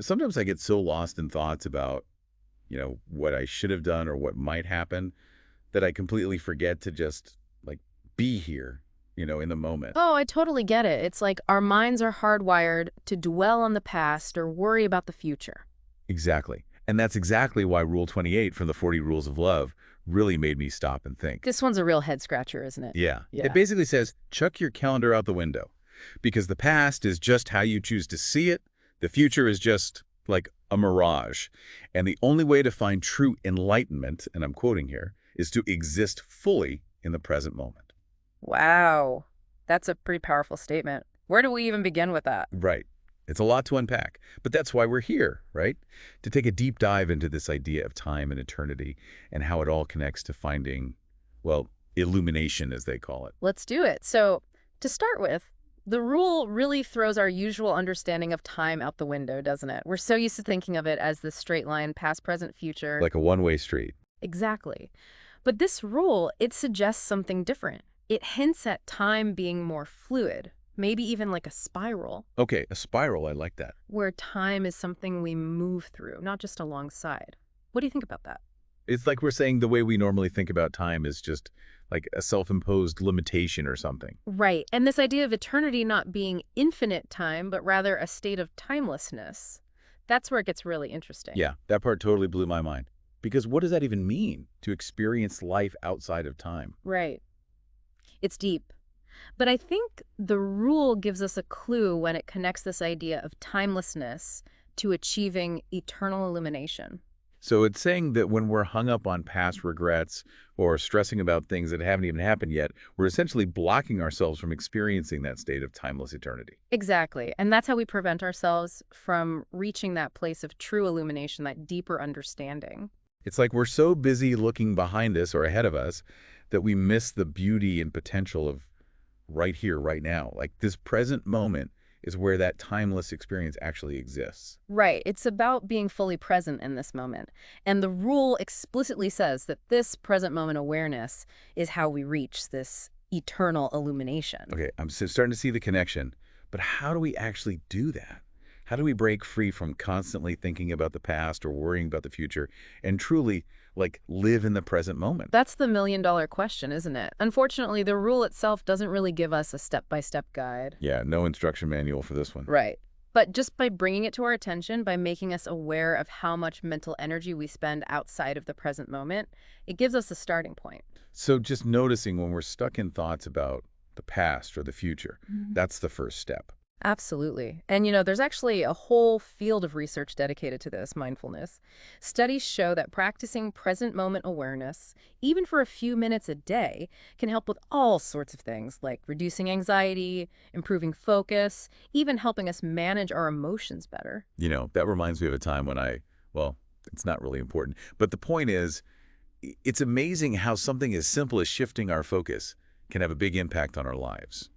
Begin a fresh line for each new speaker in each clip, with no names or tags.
Sometimes I get so lost in thoughts about, what I should have done or what might happen that I completely forget to just, like, be here, in the moment.
Oh, I totally get it. It's like our minds are hardwired to dwell on the past or worry about the future.
Exactly. And that's exactly why Rule 28 from the 40 Rules of Love really made me stop and think.
This one's a real head scratcher, isn't it?
Yeah. It
Yeah.
basically says, chuck your calendar out the window because the past is just how you choose to see it. The future is just like a mirage. And the only way to find true enlightenment, and I'm quoting here, is to exist fully in the present moment.
Wow. That's a pretty powerful statement. Where do we even begin with that?
Right. It's a lot to unpack, but that's why we're here, right? To take a deep dive into this idea of time and eternity and how it all connects to finding, well, illumination, as they call it.
Let's do it. So, to start with, the rule really throws our usual understanding of time out the window, doesn't it? We're so used to thinking of it as this straight line, past, present, future.
Like a one-way street.
Exactly. But this rule, it suggests something different. It hints at time being more fluid, maybe even like a spiral,
Okay, a spiral, I like that.
where time is something we move through, not just alongside. What do you think about that?
It's like we're saying the way we normally think about time is just like a self-imposed limitation or something.
Right. And this idea of eternity not being infinite time, but rather a state of timelessness, that's where it gets really interesting.
Yeah, that part totally blew my mind. Because what does that even mean, to experience life outside of time?
Right. It's deep. But I think the rule gives us a clue when it connects this idea of timelessness to achieving eternal illumination.
So it's saying that when we're hung up on past regrets or stressing about things that haven't even happened yet, we're essentially blocking ourselves from experiencing that state of timeless eternity.
Exactly. And that's how we prevent ourselves from reaching that place of true illumination, that deeper understanding.
It's like we're so busy looking behind us or ahead of us that we miss the beauty and potential of right here, right now. Like this present moment is where that timeless experience actually exists.
Right. It's about being fully present in this moment. And the rule explicitly says that this present moment awareness is how we reach this eternal illumination.
Okay, starting to see the connection, but how do we actually do that? How do we break free from constantly thinking about the past or worrying about the future and truly, like, live in the present moment?
That's the million-dollar question, isn't it? Unfortunately, the rule itself doesn't really give us a step-by-step guide.
Yeah, no instruction manual for this one.
Right. But just by bringing it to our attention, by making us aware of how much mental energy we spend outside of the present moment, it gives us a starting point.
So just noticing when we're stuck in thoughts about the past or the future, that's the first step.
Absolutely. And there's actually a whole field of research dedicated to this, mindfulness. Studies show that practicing present moment awareness, even for a few minutes a day, can help with all sorts of things like reducing anxiety, improving focus, even helping us manage our emotions better.
That reminds me of a time when well, it's not really important, but the point is, it's amazing how something as simple as shifting our focus can have a big impact on our lives.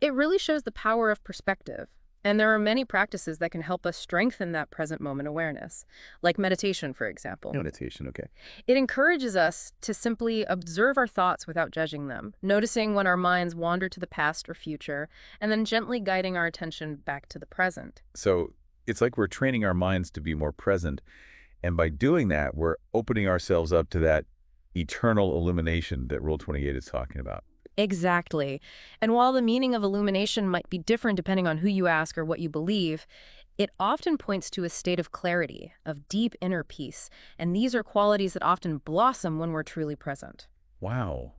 It really shows the power of perspective. And there are many practices that can help us strengthen that present moment awareness, like meditation, for example.
Meditation, okay.
It encourages us to simply observe our thoughts without judging them, noticing when our minds wander to the past or future, and then gently guiding our attention back to the present.
So it's like we're training our minds to be more present. And by doing that, we're opening ourselves up to that eternal illumination that Rule 28 is talking about.
Exactly. And while the meaning of illumination might be different depending on who you ask or what you believe, it often points to a state of clarity, of deep inner peace. And these are qualities that often blossom when we're truly present.
Wow.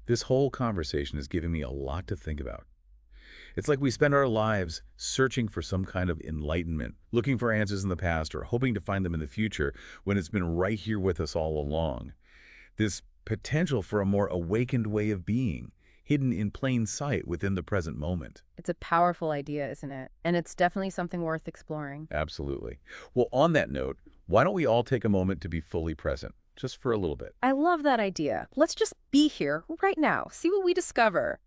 This whole conversation is giving me a lot to think about. It's like we spend our lives searching for some kind of enlightenment, looking for answers in the past or hoping to find them in the future when it's been right here with us all along. This potential for a more awakened way of being, hidden in plain sight within the present moment.
It's a powerful idea, isn't it? And it's definitely something worth exploring.
Absolutely. Well, on that note, why don't we all take a moment to be fully present, just for a little bit?
I love that idea. Let's just be here right now, see what we discover.